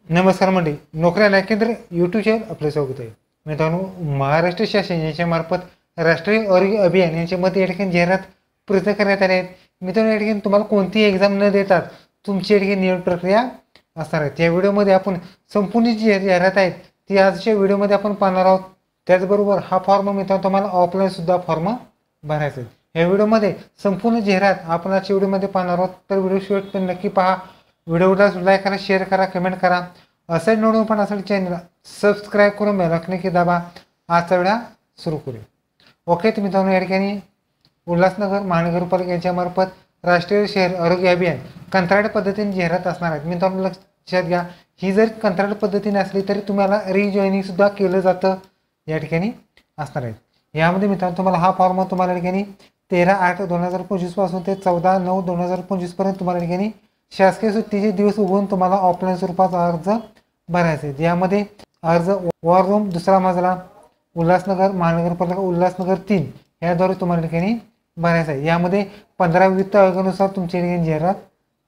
नमस्कार मंडळी, नोकरी आणि केंद्र यूट्यूब चॅनल आपलं स्वागत आहे. मित्रांनो, महाराष्ट्र शासन यांच्या मार्फत राष्ट्रीय आरोग्य अभियान यांच्यामध्ये या ठिकाणी जाहिरात प्रसिद्ध करण्यात आले आहेत. मित्रांनो, या ठिकाणी तुम्हाला कोणतीही एक्झाम न देतात तुमची या ठिकाणी निवड प्रक्रिया असणार आहे. त्या व्हिडिओमध्ये आपण संपूर्ण जी जाहिरात आहेत ती आजच्या व्हिडिओमध्ये आपण पाहणार आहोत. त्याचबरोबर हा फॉर्म मित्रांनो तुम्हाला ऑफलाईन सुद्धा फॉर्म भरायचा आहे. या व्हिडिओमध्ये संपूर्ण जाहिरात आपण आजच्या व्हिडिओमध्ये पाहणार आहोत. तर व्हिडिओ शेवटपर्यंत नक्की पहा. व्हिडिओला लाईक करा, शेअर करा, कमेंट करा. असं नोडून पण असेल चॅनलला सबस्क्राईब करून बेल आयकॉन नक्की दाबा. आजचा व्हिडिओ सुरू करूया. ओके, तर मित्रांनो, या ठिकाणी उल्हासनगर महानगरपालिका यांच्यामार्फत राष्ट्रीय शहर आरोग्य अभियान कंत्राट पद्धतीने जाहिरात असणार आहेत. मित्रांनो, लक्षात घ्या, ही जर कंत्राट पद्धतीने असली तरी तुम्हाला रिजॉईनिंग सुद्धा केलं जातं या ठिकाणी असणार आहेत. यामध्ये मित्रांनो तुम्हाला हा फॉर्म तुम्हाला या ठिकाणी 13/8/2025 पासून ते 14/9/2025 पर्यंत तुम्हाला या ठिकाणी शासकीय सुट्टीचे दिवस उगवून तुम्हाला ऑफलाईन स्वरूपाचा अर्ज भरायचा आहे. यामध्ये अर्ज वॉर रूम 2रा मजला उल्हासनगर महानगरपालिका उल्हासनगर 3 याद्वारे तुम्हाला ठिकाणी भरायचा आहे. यामध्ये 15 वित्त आयोगानुसार तुमच्या ठिकाणी जाहिरात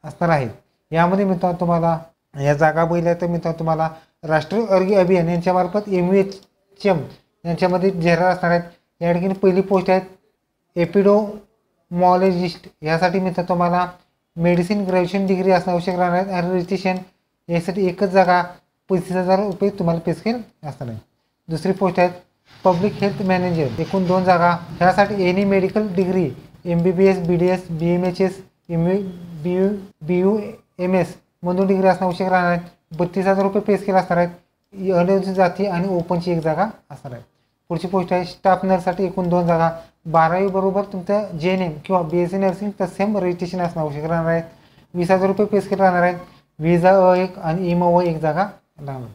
असणार आहे. यामध्ये मित्रांनो तुम्हाला या जागा बघितल्या तर मित्रांनो तुम्हाला राष्ट्रीय आरोग्य अभियान यांच्यामार्फत MUHM यांच्यामध्ये जाहिरात असणार आहेत. या ठिकाणी पहिली पोस्ट आहेत एपिडोमॉलॉजिस्ट. यासाठी मित्रांनो तुम्हाला मेडिसिन ग्रॅज्युएशन डिग्री असणं आवश्यक राहणार आहे आणि रजिस्ट्रेशन यासाठी एकच जागा 35,000 रुपये तुम्हाला पे स्केल असणार आहे. दुसरी पोस्ट आहे पब्लिक हेल्थ मॅनेजर, एकूण 2 जागा. ह्यासाठी any medical degree MBBS BDS BMHS BUMS मधून डिग्री असणं आवश्यक राहणार आहे. 32,000 रुपये पे स्केल असणार आहेत. अनुसूचित जाती आणि ओपनची एक जागा असणार आहे. पुढची पोस्ट आहे स्टाफ नर्ससाठी, एकूण 2 जागा. 12वी बरोबर तुमचं JNM किंवा BSc नर्सिंग तत्सम रजिस्ट्रेशन असणं आवश्यक राहणार आहे. 20,000 रुपये पे स्केल राहणार आहेत. विजा A1 आणि IMO एक जागा राहणार.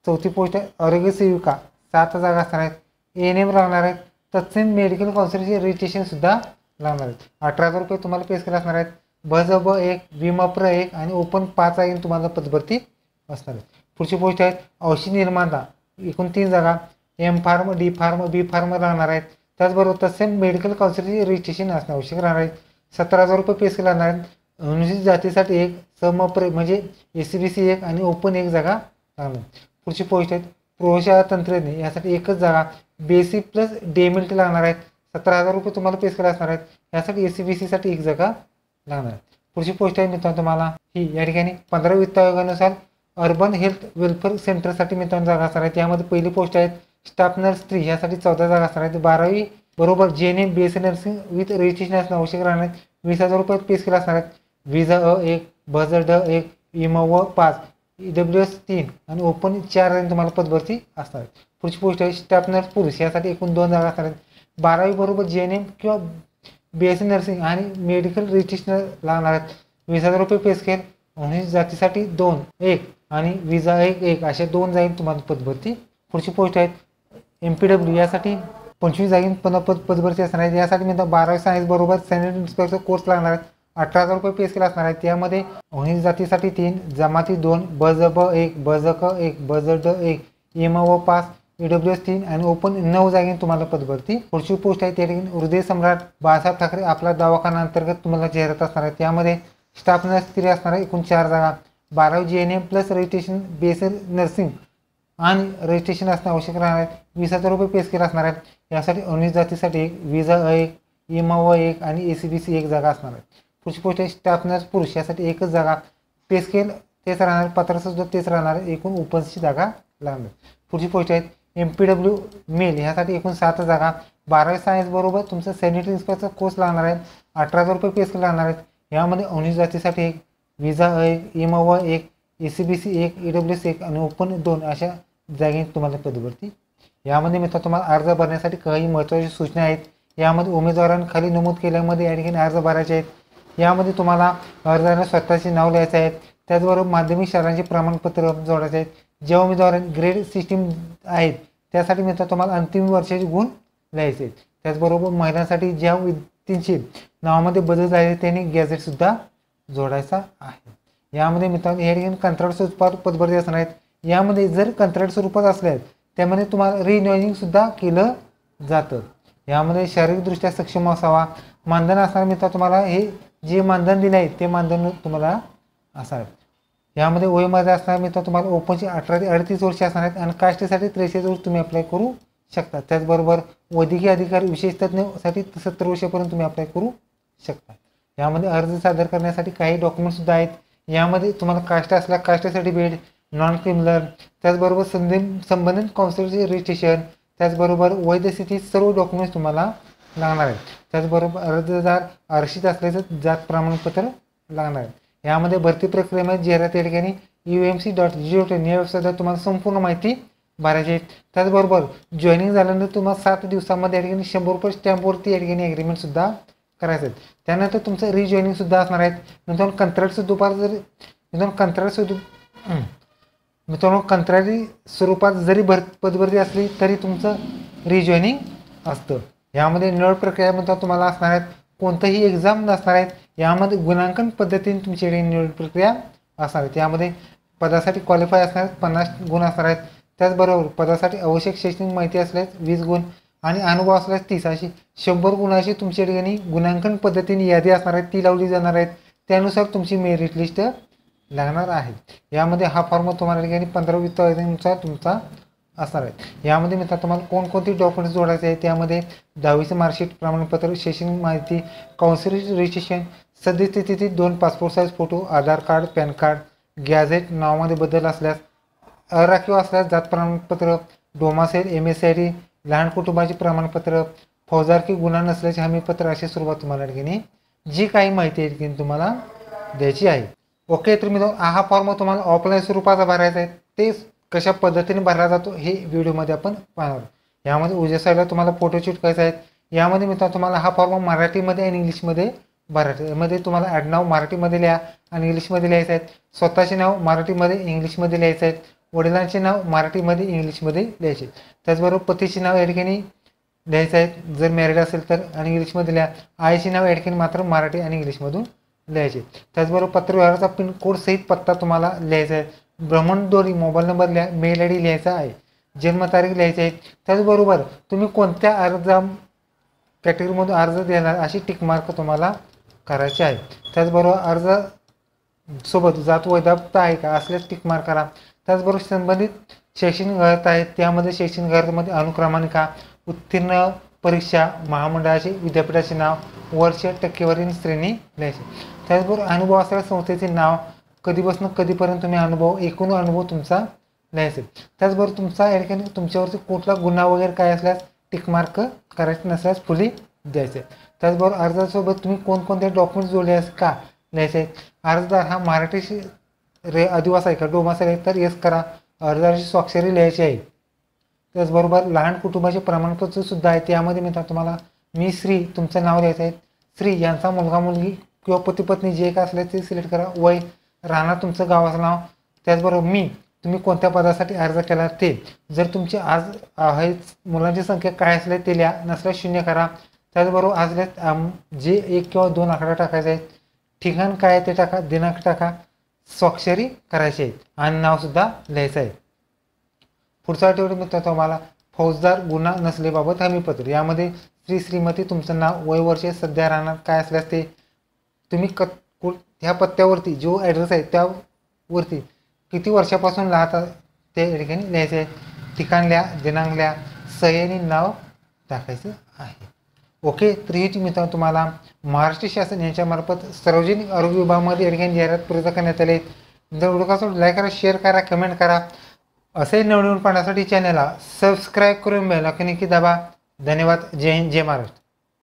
चौथी पोस्ट आहे आरोग्य सेविका, 7 जागा असणार आहेत. ANM राहणार आहेत. तत्सम मेडिकल काउन्सिलचे रजिस्ट्रेशन सुद्धा लागणार आहेत. 18,000 रुपये तुम्हाला पे स्केल असणार आहेत. BZB 1 विमाप्र 1 आणि ओपन 5 आहे तुम्हाला पदभरती असणार आहे. पुढची पोस्ट आहेत औषध निर्माता, एकूण 3 जागा. M form D form B form राहणार आहेत. त्याचबरोबर तत्सम मेडिकल काउन्सिलचे रजिस्ट्रेशन असणं आवश्यक राहणार आहे. 17,000 रुपये पे स्केल लागणार आहेत. अनुसूचित जातीसाठी एक समप्र म्हणजे SCBC 1 आणि ओपन एक जागा लागणार. पुढची पोस्ट आहेत प्रयोगशाळा तंत्रज्ञ, यासाठी एकच जागा. BSc प्लस DMLT लागणार आहेत. 17,000 रुपये तुम्हाला पे स्केल असणार आहेत. यासाठी SCBC साठी एक जागा लागणार आहे. पुढची पोस्ट आहे मित्रांनो तुम्हाला ही या ठिकाणी 15 वित्त आयोगानुसार अर्बन हेल्थ वेलफेअर सेंटरसाठी मित्रांनो जागा असणार आहेत. यामध्ये पहिली पोस्ट आहेत स्टाफ नर्स 3, यासाठी 14 जागा असणार आहेत. 12वी बरोबर JNM BSc nursing with registration असणं आवश्यक राहणार आहेत. 20,000 रुपये पे स्केल असणार आहेत. विजा A1 BZD 1 IMO 5 EWS 3 आणि ओपन 4 आणि तुम्हाला पदभरती असणार आहेत. पुढची पोस्ट आहे स्टाफ नर्स पुरुष, यासाठी एकूण 2 जागा असणार आहेत. 12वी बरोबर JNM किंवा BSc नर्सिंग आणि मेडिकल रजिस्ट्रेशन लागणार आहेत. 20,000 रुपये पे स्केल. अनुसूचित जातीसाठी 2 1 आणि विजा 1 अशा 2 जागी तुम्हाला पदभरती. पुढची पोस्ट आहेत MPW, यासाठी 25 जागी पदभरती असणार आहेत. यासाठी मी 12वी सायन्स बरोबर सॅनिटरी इन्स्पेक्टर कोर्स लागणार आहेत. 18,000 रुपये पे स्केल असणार आहेत. त्यामध्ये अनुसूचित जातीसाठी 3 जमाती 2 BZB 1 BZK 1 BZD 1 IMO 5 EWS 3 आणि ओपन 9 जागी तुम्हाला पदभरती. पुढची पोस्ट आहे त्या ठिकाणी हृदय सम्राट बाळासाहेब ठाकरे आपला दवाखाना अंतर्गत तुम्हाला जाहिरात असणार आहे. त्यामध्ये स्टाफ नर्स 3 असणार आहे, एकूण 4 जागा. 12वी JNM plus registration BSc nursing आणि रजिस्ट्रेशन असणं आवश्यक राहणार आहे. 20,000 रुपये पे स्केल असणार आहेत. यासाठी अनुसूचित जातीसाठी 1 विजा 1 IMO 1 आणि SCBC 1 जागा असणार आहे. पुढची पोस्ट आहे स्टाफ नर्स पुरुष, यासाठी एकच जागा. पे स्केल तेच राहणार, पात्रता सुद्धा तेच राहणार आहे. एकूण ओपनची जागा लागणार. पुढची पोस्ट आहेत MPW मेल, ह्यासाठी एकूण 7 जागा. 12वी सायन्स बरोबर तुमचं सॅनिटरी इन्स्पेक्टर कोर्स लागणार आहे. 18,000 रुपये पे स्केल लागणार आहेत. यामध्ये अनुसूचित जातीसाठी 1 विजा 1 IMO 1 SCBC 1 EWS 1 आणि ओपन 2 अशा जागी तुम्हाला पदभरती. यामध्ये मित्रांनो तुम्हाला अर्ज भरण्यासाठी काही महत्त्वाच्या सूचना आहेत. यामध्ये उमेदवारांनी खाली नमूद केल्यामध्ये या ठिकाणी अर्ज भरायचे आहेत. यामध्ये तुम्हाला अर्जदारांना स्वतःचे नाव लिहायचे आहेत. त्याचबरोबर माध्यमिक शाळांचे प्रमाणपत्र जोडायचे आहेत. ज्या उमेदवारांनी ग्रेड सिस्टीम आहेत त्यासाठी मित्रांनो तुम्हाला अंतिम वर्षाचे गुण लिहायचे आहेत. त्याचबरोबर महिलांसाठी ज्या व्यक्तींचे नावामध्ये बदल झाले त्यांनी गॅझेटसुद्धा जोडायचा आहे. यामध्ये मित्रांनो या ठिकाणी कंत्राट स्वरूपात पदभरती असणार आहेत. यामध्ये जर कंत्राट स्वरूपात असल्यास त्यामध्ये तुम्हाला रिजॉईनिंग सुद्धा केलं जातं. यामध्ये शारीरिकदृष्ट्या सक्षम असावा. मानधन असणार मित्रांनो तुम्हाला हे जे मानधन दिले आहे ते मानधन तुम्हाला असणार. यामध्ये वयोमध्ये असणार मित्र तुम्हाला ओपनची 18 ते 38 वर्षे असणार आहेत आणि कास्टसाठी 43 वर्ष तुम्ही अप्लाय करू शकता. त्याचबरोबर वैद्यकीय अधिकारी विशेष तज्ञसाठी 70 वर्षापर्यंत तुम्ही अप्लाय करू शकता. यामध्ये अर्ज सादर करण्यासाठी काही डॉक्युमेंटसुद्धा आहेत. यामध्ये तुम्हाला कास्ट असला कास्ट सर्टिफिकेट, नॉन क्रिमिनल, त्याचबरोबर संबंधित काउन्सिलचे रजिस्ट्रेशन, त्याचबरोबर वैध स्थिती सर्व डॉक्युमेंट्स तुम्हाला लागणार आहेत. त्याचबरोबर अर्जदार आरक्षित असल्याचं जात प्रमाणपत्र लागणार आहे. यामध्ये भरती प्रक्रियेमध्ये जाहिरात या ठिकाणी umc.gov.in या वेबसाईटवर तुम्हाला संपूर्ण माहिती भरायची आहे. त्याचबरोबर जॉईनिंग झाल्यानंतर तुम्हाला 7 दिवसामध्ये या ठिकाणी 100 रुपये स्टॅम्पवरती या ठिकाणी ॲग्रीमेंटसुद्धा करायचं आहे. त्यानंतर तुमचं रिजॉईनिंगसुद्धा असणार आहेत. मित्रांनो कंत्राटी स्वरूपात जरी पदभरती असली तरी तुमचं रिजॉईनिंग असतं. यामध्ये निवड प्रक्रियामध्ये तुम्हाला असणार आहेत कोणतंही एक्झाम नसणार आहेत. यामध्ये गुणांकन पद्धतीने तुमची निवड प्रक्रिया असणार आहे. यामध्ये पदासाठी क्वालिफाय असणार आहेत 50 गुण असणार आहेत. त्याचबरोबर पदासाठी आवश्यक शैक्षणिक माहिती असल्यास 20 गुण आणि अनुभव असल्यास 30 अशी 100 गुणाची तुमच्या ठिकाणी गुणांकन पद्धतीने यादी असणार आहे ती लावली जाणार आहेत. त्यानुसार तुमची मेरिट लिस्ट लागणार आहे. यामध्ये हा फॉर्म तुम्हाला ठिकाणी 15 वित्त आयोगानुसार तुमचा असणार आहे. यामध्ये मित्र तुम्हाला कोणकोणती डॉक्युमेंट्स जोडायचे आहेत त्यामध्ये 10वीचं मार्कशीट, प्रमाणपत्र, शैक्षणिक माहिती, काउन्सिल रजिस्ट्रेशन, सद्यस्थितीतील 2 पासपोर्ट साईज फोटो, आधार कार्ड, पॅन कार्ड, गॅझेट, नावामध्ये बदल असल्यास, अराखीव असल्यास जात प्रमाणपत्र, डोमासेल, MSID, लहान कुटुंबाचे प्रमाणपत्र, फौजदारकी गुन्हा नसल्याचे हमीपत्र अशा स्वरूपात तुम्हाला ठिकाणी जी काही माहिती आहे ठिकाणी तुम्हाला द्यायची आहे. ओके, तर मित्रांनो हा फॉर्म तुम्हाला ऑफलाईन स्वरूपाचा भरायचा आहे. ते कशा पद्धतीने भरला जातो हे व्हिडिओमध्ये आपण पाहणार. यामध्ये उजव्या साईडला तुम्हाला फोटो चिटकायचे आहेत. यामध्ये मित्रांनो तुम्हाला हा फॉर्म मराठीमध्ये आणि इंग्लिशमध्ये भरायचा आहे. यामध्ये तुम्हाला आडनाव मराठीमध्ये लिहा आणि इंग्लिशमध्ये लिहायचं आहे. स्वतःचे नाव मराठीमध्ये इंग्लिशमध्ये लिहायचं आहे. वडिलांचे नाव मराठीमध्ये इंग्लिशमध्ये लिहायचे. त्याचबरोबर पतीचे नाव या ठिकाणी लिहायचं आहे जर मॅरिड असेल तर आणि इंग्लिशमध्ये लिहा. आईचे नाव या ठिकाणी मात्र मराठी आणि इंग्लिशमधून लिहायचे. त्याचबरोबर पत्रव्यवहाराचा पिनकोड सहित पत्ता तुम्हाला लिहायचा आहे. भ्रमणध्वनी मोबाईल नंबर लिहा, मेल ID लिहायचा आहे, जन्मतारीख लिहायची आहे. त्याचबरोबर तुम्ही कोणत्या कॅटेगरीमधून अर्ज देणार अशी टिक मार्क तुम्हाला करायची आहे. त्याचबरोबर अर्ज सोबत जात वैधता आहे का असल्यास टिक मार्क करा. त्याचबरोबर संबंधित शैक्षणिक अर्हता आहेत त्यामध्ये शैक्षणिक अर्हतेमध्ये अनुक्रमांका, उत्तीर्ण परीक्षा, महामंडळाचे, विद्यापीठाचे नाव, वर्ष, टक्केवारी, श्रेणी लिहायची. त्याचबरोबर अनुभव असलेल्या संस्थेचे नाव, कधीपासून कधीपर्यंत तुम्ही एकूण अनुभव तुमचा लिहायचा. त्याचबरोबर तुमचा या ठिकाणी तुमच्यावरती कुठला गुन्हा वगैरे काय असल्यास टिक मार्क करायचे नसल्यास फुली द्यायचे. त्याचबरोबर अर्जासोबत तुम्ही कोणकोणते डॉक्युमेंट्स जोडले आहेत का लिहायचे. अर्जदार हा मराठी आदिवासी आहे का डोमासाईल आहे तर येस करा. अर्जदाराची स्वाक्षरी लिहायची आहे. त्याचबरोबर लहान कुटुंबाचे प्रमाणपत्र सुद्धा आहे. त्यामध्ये मित्रांनो तुम्हाला मी श्री तुमचं नाव लिहायचं आहे. श्री यांचा मुलगा मुलगी किंवा पती पत्नी जे काय असले ते सिलेक्ट करा. वय, राहणार तुमचं गावाचं नाव. त्याचबरोबर तुम्ही कोणत्या पदासाठी अर्ज केला ते. जर तुमचे आज आहे मुलांची संख्या काय असले ते लिहा, नसल्यास 0 करा. त्याचबरोबर असल्यास जे 1 किंवा 2 आकडा टाकायचा आहे. ठिकाण काय आहे ते टाका, दिनांक टाका, स्वाक्षरी करायची आहे आणि नावसुद्धा लिहायचं आहे. पुढचा आठवडा मित्रांनो तुम्हाला फौजदार गुन्हा नसलेबाबत हमीपत्र. यामध्ये श्रीमती तुमचं नाव, वय, वर्ष, सध्या राहणार काय असल्यास ते तुम्ही ह्या पत्त्यावरती जो ॲड्रेस आहे त्यावरती किती वर्षापासून राहतात ते या ठिकाणी लिहायचे आहे. ठिकाण लिहा, दिनांक लिहा, सही आणि नाव टाकायचं आहे. ओके, तर ही मित्रांनो तुम्हाला महाराष्ट्र शासन यांच्यामार्फत सार्वजनिक आरोग्य विभागामध्ये या ठिकाणी जाहिरात प्रसिद्ध करण्यात आले. जर व्हिडिओ कसं लाईक करा, शेअर करा, कमेंट करा. असे नवनवीन पाहण्यासाठी चॅनलला सबस्क्राईब करून बेल आयकॉन की दाबा. धन्यवाद. जय हिंद, जय महाराष्ट्र.